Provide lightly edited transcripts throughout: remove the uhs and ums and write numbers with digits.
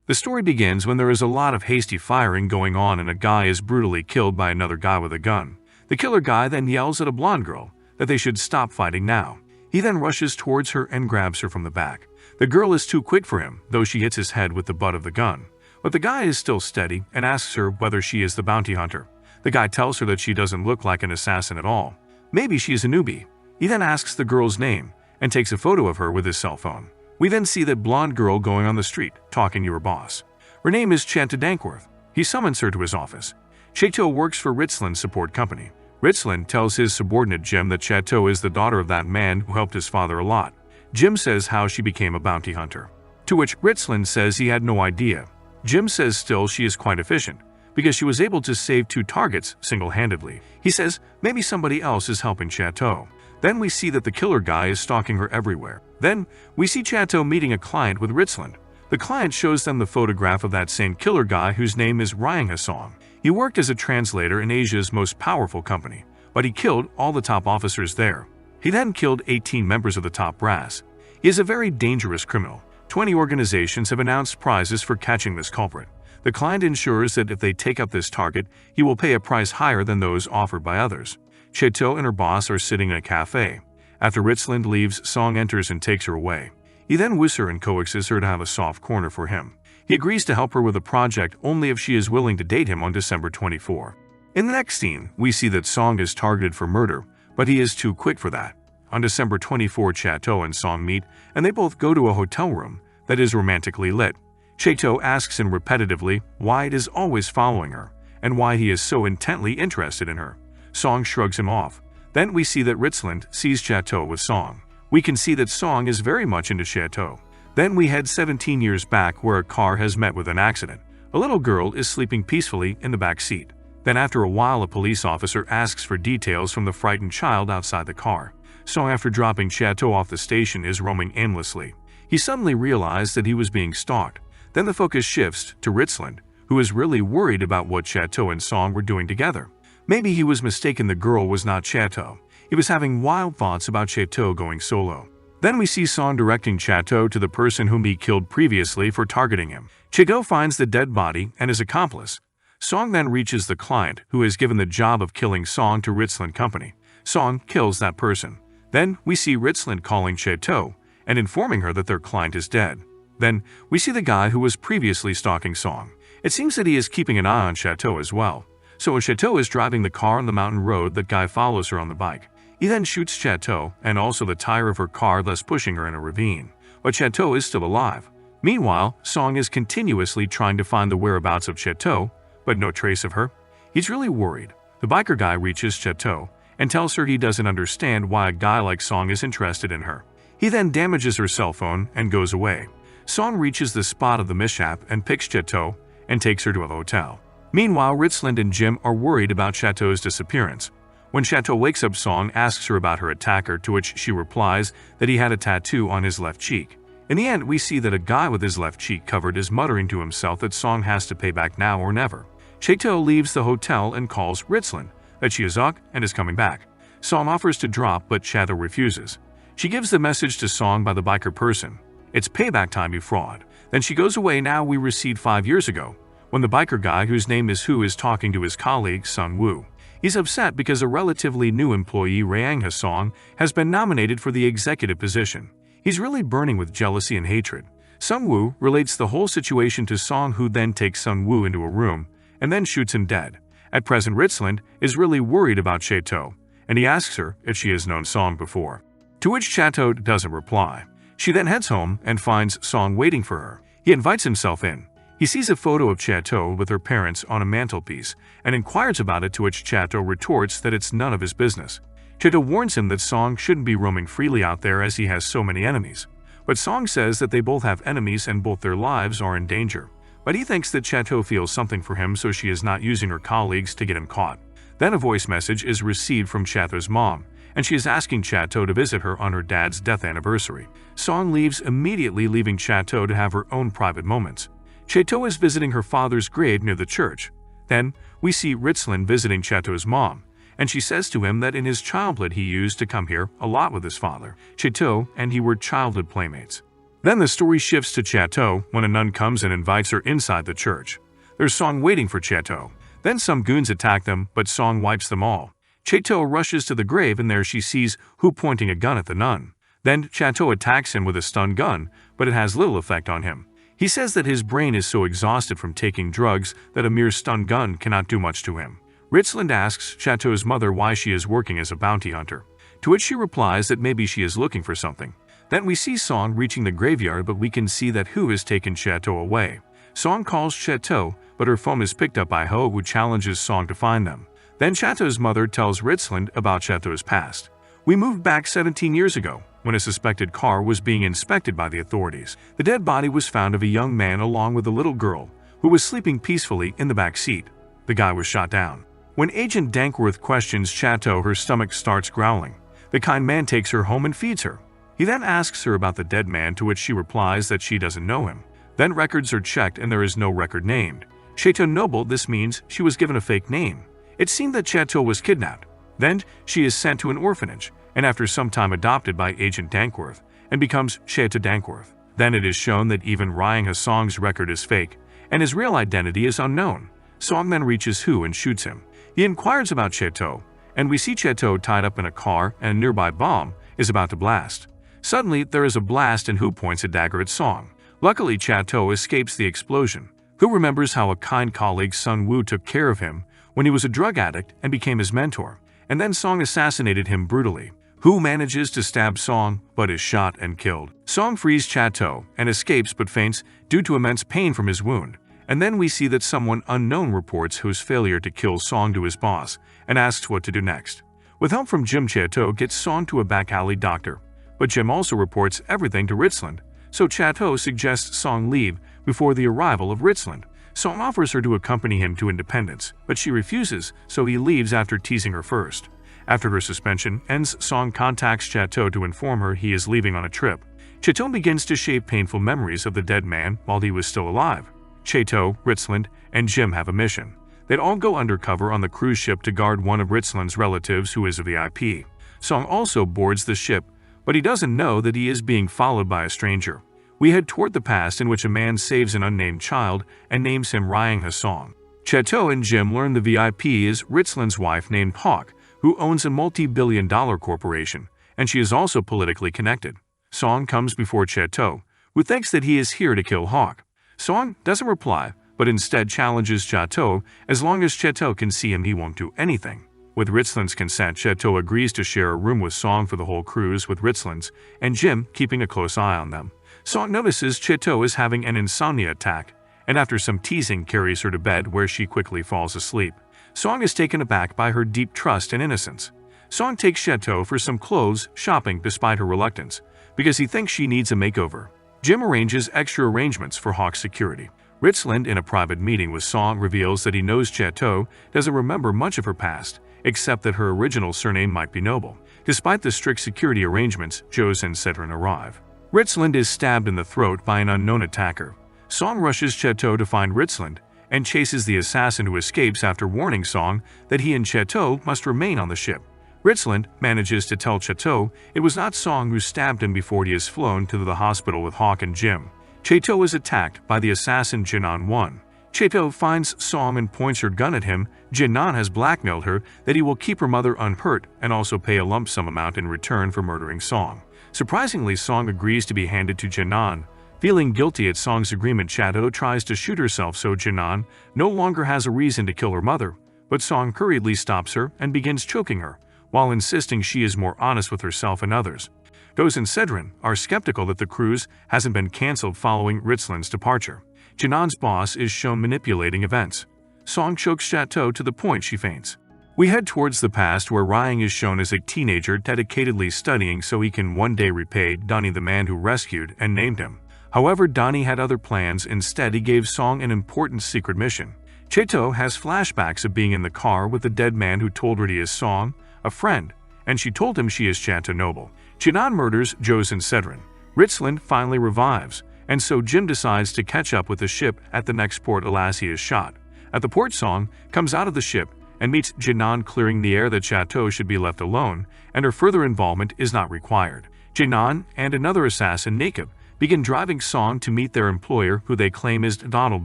The story begins when there is a lot of hasty firing going on and a guy is brutally killed by another guy with a gun. The killer guy then yells at a blonde girl that they should stop fighting now. He then rushes towards her and grabs her from the back. The girl is too quick for him, though she hits his head with the butt of the gun. But the guy is still steady and asks her whether she is the bounty hunter. The guy tells her that she doesn't look like an assassin at all. Maybe she is a newbie. He then asks the girl's name and takes a photo of her with his cell phone. We then see that blonde girl going on the street, talking to her boss. Her name is Chateau Dankworth. He summons her to his office. Chateau works for Richland Support Company. Richland tells his subordinate Jim that Chateau is the daughter of that man who helped his father a lot. Jim says how she became a bounty hunter, to which Richland says he had no idea. Jim says still she is quite efficient, because she was able to save 2 targets single-handedly. He says maybe somebody else is helping Chateau. Then we see that the killer guy is stalking her everywhere. Then we see Chateau meeting a client with Richland. The client shows them the photograph of that same killer guy whose name is Ryan Hassan. He worked as a translator in Asia's most powerful company, but he killed all the top officers there. He then killed 18 members of the top brass. He is a very dangerous criminal. 20 organizations have announced prizes for catching this culprit. The client ensures that if they take up this target, he will pay a price higher than those offered by others. Chateau and her boss are sitting in a cafe. After Richland leaves, Song enters and takes her away. He then woos her and coaxes her to have a soft corner for him. He agrees to help her with a project only if she is willing to date him on December 24. In the next scene, we see that Song is targeted for murder, but he is too quick for that. On December 24, Chateau and Song meet, and they both go to a hotel room that is romantically lit. Chateau asks him repetitively why it is always following her, and why he is so intently interested in her. Song shrugs him off. Then we see that Richland sees Chateau with Song. We can see that Song is very much into Chateau. Then we head 17 years back where a car has met with an accident. A little girl is sleeping peacefully in the back seat. Then after a while a police officer asks for details from the frightened child outside the car. Song, after dropping Chateau off the station, is roaming aimlessly. He suddenly realized that he was being stalked. Then the focus shifts to Richland, who is really worried about what Chateau and Song were doing together. Maybe he was mistaken, the girl was not Chateau. He was having wild thoughts about Chateau going solo. Then we see Song directing Chateau to the person whom he killed previously for targeting him. Chateau finds the dead body and his accomplice. Song then reaches the client who has given the job of killing Song to Richland Company. Song kills that person. Then we see Richland calling Chateau and informing her that their client is dead. Then we see the guy who was previously stalking Song. It seems that he is keeping an eye on Chateau as well. So as Chateau is driving the car on the mountain road, that guy follows her on the bike. He then shoots Chateau and also the tire of her car, thus pushing her in a ravine. But Chateau is still alive. Meanwhile, Song is continuously trying to find the whereabouts of Chateau, but no trace of her. He's really worried. The biker guy reaches Chateau and tells her he doesn't understand why a guy like Song is interested in her. He then damages her cell phone and goes away. Song reaches the spot of the mishap and picks Chateau and takes her to a hotel. Meanwhile, Richland and Jim are worried about Chateau's disappearance. When Chateau wakes up, Song asks her about her attacker, to which she replies that he had a tattoo on his left cheek. In the end, we see that a guy with his left cheek covered is muttering to himself that Song has to pay back now or never. Chateau leaves the hotel and calls Richland that she is up and is coming back. Song offers to drop, but Chateau refuses. She gives the message to Song by the biker person. It's payback time, you fraud. Then she goes away. Now we recede 5 years ago, when the biker guy, whose name is Hu, is talking to his colleague Sun Woo. He's upset because a relatively new employee, Ryan Hassan, has been nominated for the executive position. He's really burning with jealousy and hatred. Sun Woo relates the whole situation to Song, who then takes Sun Woo into a room and then shoots him dead. At present, Richland is really worried about Chateau, and he asks her if she has known Song before, to which Chateau doesn't reply. She then heads home and finds Song waiting for her. He invites himself in. He sees a photo of Chateau with her parents on a mantelpiece and inquires about it, to which Chateau retorts that it's none of his business. Chateau warns him that Song shouldn't be roaming freely out there as he has so many enemies. But Song says that they both have enemies and both their lives are in danger. But he thinks that Chateau feels something for him, so she is not using her colleagues to get him caught. Then a voice message is received from Chateau's mom, and she is asking Chateau to visit her on her dad's death anniversary. Song leaves immediately, leaving Chateau to have her own private moments. Chateau is visiting her father's grave near the church. Then we see Richland visiting Chateau's mom, and she says to him that in his childhood he used to come here a lot with his father. Chateau and he were childhood playmates. Then the story shifts to Chateau when a nun comes and invites her inside the church. There's Song waiting for Chateau. Then some goons attack them, but Song wipes them all. Chateau rushes to the grave and there she sees Hu pointing a gun at the nun. Then Chateau attacks him with a stun gun, but it has little effect on him. He says that his brain is so exhausted from taking drugs that a mere stun gun cannot do much to him. Richland asks Chateau's mother why she is working as a bounty hunter, to which she replies that maybe she is looking for something. Then we see Song reaching the graveyard, but we can see that Hu has taken Chateau away. Song calls Chateau, but her phone is picked up by Ho, who challenges Song to find them. Then Chateau's mother tells Richland about Chateau's past. We moved back 17 years ago, when a suspected car was being inspected by the authorities. The dead body was found of a young man along with a little girl, who was sleeping peacefully in the back seat. The guy was shot down. When Agent Dankworth questions Chateau, her stomach starts growling. The kind man takes her home and feeds her. He then asks her about the dead man, to which she replies that she doesn't know him. Then records are checked and there is no record named. Chateau Noble, this means she was given a fake name. It seemed that Chateau was kidnapped. Then she is sent to an orphanage, and after some time adopted by Agent Dankworth, and becomes Chateau Dankworth. Then it is shown that even Ryang Ha-song's record is fake, and his real identity is unknown. Song then reaches Hu and shoots him. He inquires about Chateau, and we see Chateau tied up in a car and a nearby bomb is about to blast. Suddenly, there is a blast and Hu points a dagger at Song. Luckily, Chateau escapes the explosion. Hu remembers how a kind colleague, Sun Woo, took care of him when he was a drug addict and became his mentor, and then Song assassinated him brutally. Hu manages to stab Song, but is shot and killed. Song frees Chateau and escapes but faints due to immense pain from his wound. And then we see that someone unknown reports Hu's failure to kill Song to his boss and asks what to do next. With help from Jim, Chateau gets Song to a back alley doctor, but Jim also reports everything to Richland, so Chateau suggests Song leave before the arrival of Richland. Song offers her to accompany him to Independence, but she refuses, so he leaves after teasing her first. After her suspension ends, Song contacts Chateau to inform her he is leaving on a trip. Chateau begins to shape painful memories of the dead man while he was still alive. Chateau, Richland, and Jim have a mission. They'd all go undercover on the cruise ship to guard one of Richland's relatives who is a VIP. Song also boards the ship, but he doesn't know that he is being followed by a stranger. We head toward the past in which a man saves an unnamed child and names him Ryang Ha-song. Chateau and Jim learn the VIP is Richland's wife named Hawk, who owns a multi-billion-dollar corporation, and she is also politically connected. Song comes before Chateau, who thinks that he is here to kill Hawk. Song doesn't reply, but instead challenges Chateau. As long as Chateau can see him, he won't do anything. With Richland's consent, Chateau agrees to share a room with Song for the whole cruise, with Richland's and Jim keeping a close eye on them. Song notices Chateau is having an insomnia attack, and after some teasing carries her to bed where she quickly falls asleep. Song is taken aback by her deep trust and innocence. Song takes Chateau for some clothes shopping despite her reluctance, because he thinks she needs a makeover. Jim arranges extra arrangements for Hawk's security. Richland, in a private meeting with Song, reveals that he knows Chateau doesn't remember much of her past, except that her original surname might be Noble. Despite the strict security arrangements, Jose and Cedrin arrive. Richland is stabbed in the throat by an unknown attacker. Song rushes Chateau to find Richland and chases the assassin, who escapes after warning Song that he and Chateau must remain on the ship. Richland manages to tell Chateau it was not Song who stabbed him before he is flown to the hospital with Hawk and Jim. Chateau is attacked by the assassin Jinan 1. Chateau finds Song and points her gun at him. Jinan has blackmailed her that he will keep her mother unhurt and also pay a lump sum amount in return for murdering Song. Surprisingly, Song agrees to be handed to Jinan. Feeling guilty at Song's agreement, Chateau tries to shoot herself, so Jinan no longer has a reason to kill her mother, but Song hurriedly stops her and begins choking her, while insisting she is more honest with herself and others. Jose and Cedrin are skeptical that the cruise hasn't been cancelled following Richland's departure. Jinan's boss is shown manipulating events. Song chokes Chateau to the point she faints. We head towards the past, where Ryang is shown as a teenager dedicatedly studying so he can one day repay Donnie, the man who rescued and named him. However, Donnie had other plans. Instead, he gave Song an important secret mission. Chateau has flashbacks of being in the car with the dead man who told her he is Song, a friend, and she told him she is Chateau Noble. Jinan murders Jose and Cedrin. Richland finally revives, and so Jim decides to catch up with the ship at the next port. Alas, he is shot. At the port, Song comes out of the ship and meets Jinan, clearing the air that Chateau should be left alone, and her further involvement is not required. Jinan and another assassin, Nakib, begin driving Song to meet their employer, who they claim is Donald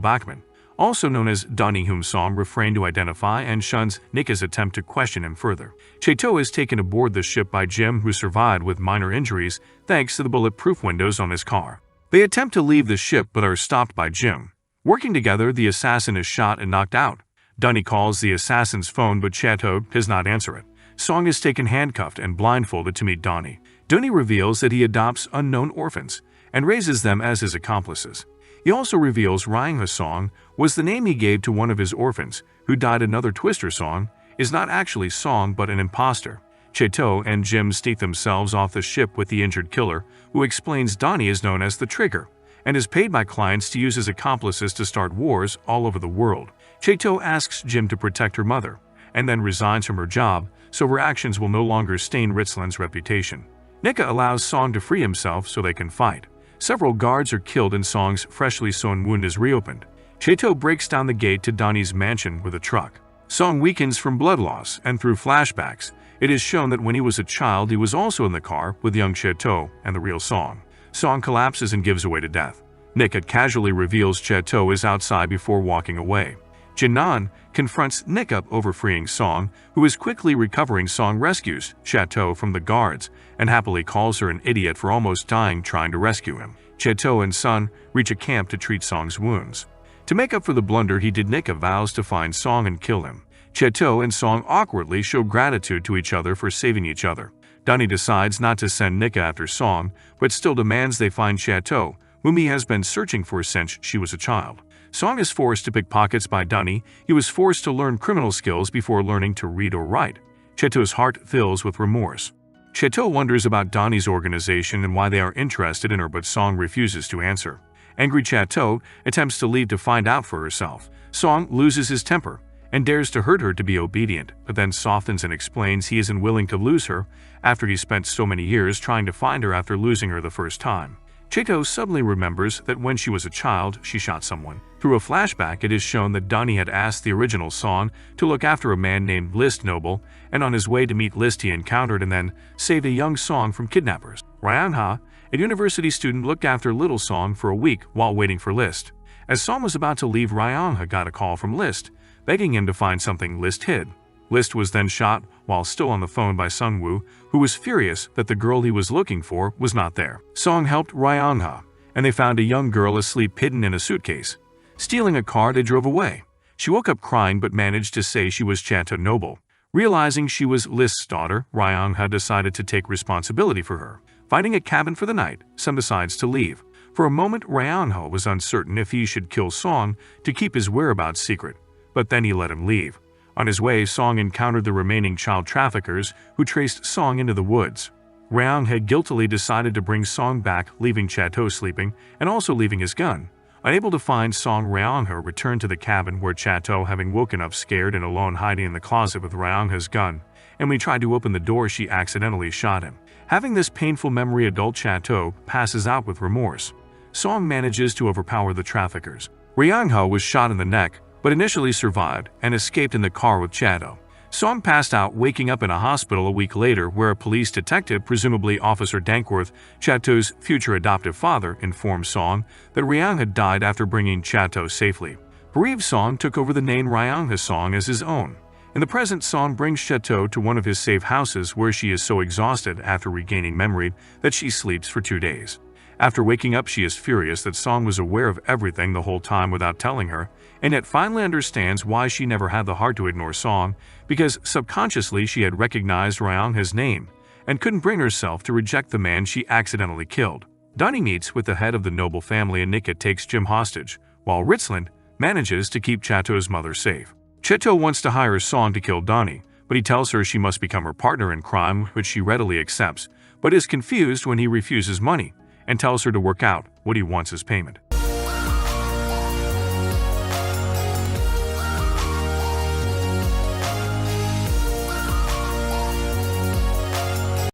Bachman, also known as Donnie, whom Song refrained to identify and shuns Nika's attempt to question him further. Chateau is taken aboard the ship by Jim, who survived with minor injuries thanks to the bulletproof windows on his car. They attempt to leave the ship but are stopped by Jim. Working together, the assassin is shot and knocked out. Donnie calls the assassin's phone, but Chateau does not answer it. Song is taken handcuffed and blindfolded to meet Donnie. Donnie reveals that he adopts unknown orphans and raises them as his accomplices. He also reveals Ryangha Song was the name he gave to one of his orphans, who died another Twister. Song is not actually Song but an imposter. Chateau and Jim sneak themselves off the ship with the injured killer, who explains Donnie is known as the Trigger and is paid by clients to use his accomplices to start wars all over the world. Chateau asks Jim to protect her mother and then resigns from her job so her actions will no longer stain Richland's reputation. Nika allows Song to free himself so they can fight. Several guards are killed and Song's freshly sewn wound is reopened. Chateau breaks down the gate to Donnie's mansion with a truck. Song weakens from blood loss, and through flashbacks, it is shown that when he was a child he was also in the car with young Chateau and the real Song. Song collapses and gives away to death. Nika casually reveals Chateau is outside before walking away. Jinan confronts Nika over freeing Song, who is quickly recovering. Song rescues Chateau from the guards and happily calls her an idiot for almost dying trying to rescue him. Chateau and Sun reach a camp to treat Song's wounds. To make up for the blunder he did, Nika vows to find Song and kill him. Chateau and Song awkwardly show gratitude to each other for saving each other. Donnie decides not to send Nika after Song, but still demands they find Chateau, whom he has been searching for since she was a child. Song is forced to pick pockets by Donnie. He was forced to learn criminal skills before learning to read or write. Chateau's heart fills with remorse. Chateau wonders about Donnie's organization and why they are interested in her, but Song refuses to answer. Angry Chateau attempts to leave to find out for herself. Song loses his temper and dares to hurt her to be obedient, but then softens and explains he isn't willing to lose her after he spent so many years trying to find her after losing her the first time. Chateau suddenly remembers that when she was a child, she shot someone. Through a flashback, it is shown that Donnie had asked the original Song to look after a man named List Noble, and on his way to meet List he encountered and then saved a young Song from kidnappers. Ryangha, a university student, looked after little Song for a week while waiting for List. As Song was about to leave, Ryangha got a call from List, begging him to find something List hid. List was then shot while still on the phone by Sunwoo, who was furious that the girl he was looking for was not there. Song helped Ryangha, and they found a young girl asleep hidden in a suitcase. Stealing a car, they drove away. She woke up crying but managed to say she was Chateau Noble. Realizing she was List's daughter, Ryangha decided to take responsibility for her. Finding a cabin for the night, Sun decides to leave. For a moment, Ryangha was uncertain if he should kill Song to keep his whereabouts secret, but then he let him leave. On his way, Song encountered the remaining child traffickers who traced Song into the woods. Ryangha had guiltily decided to bring Song back, leaving Chateau sleeping and also leaving his gun. Unable to find Song, Ryangha returned to the cabin where Chateau, having woken up scared and alone hiding in the closet with Ryangha's gun, and when he tried to open the door she accidentally shot him. Having this painful memory, adult Chateau passes out with remorse. Song manages to overpower the traffickers. Ryangha was shot in the neck, but initially survived and escaped in the car with Chateau. Song passed out, waking up in a hospital a week later where a police detective, presumably Officer Dankworth, Chateau's future adoptive father, informed Song that Ryangha had died after bringing Chateau safely. Bereaved, Song took over the name Ryangha Song as his own. In the present, Song brings Chateau to one of his safe houses where she is so exhausted after regaining memory that she sleeps for 2 days. After waking up, she is furious that Song was aware of everything the whole time without telling her, and yet finally understands why she never had the heart to ignore Song, because subconsciously she had recognized Ryangha's name and couldn't bring herself to reject the man she accidentally killed. Donnie meets with the head of the Noble family and Nika takes Jim hostage, while Richland manages to keep Chateau's mother safe. Chateau wants to hire Song to kill Donnie, but he tells her she must become her partner in crime, which she readily accepts, but is confused when he refuses money and tells her to work out what he wants as payment.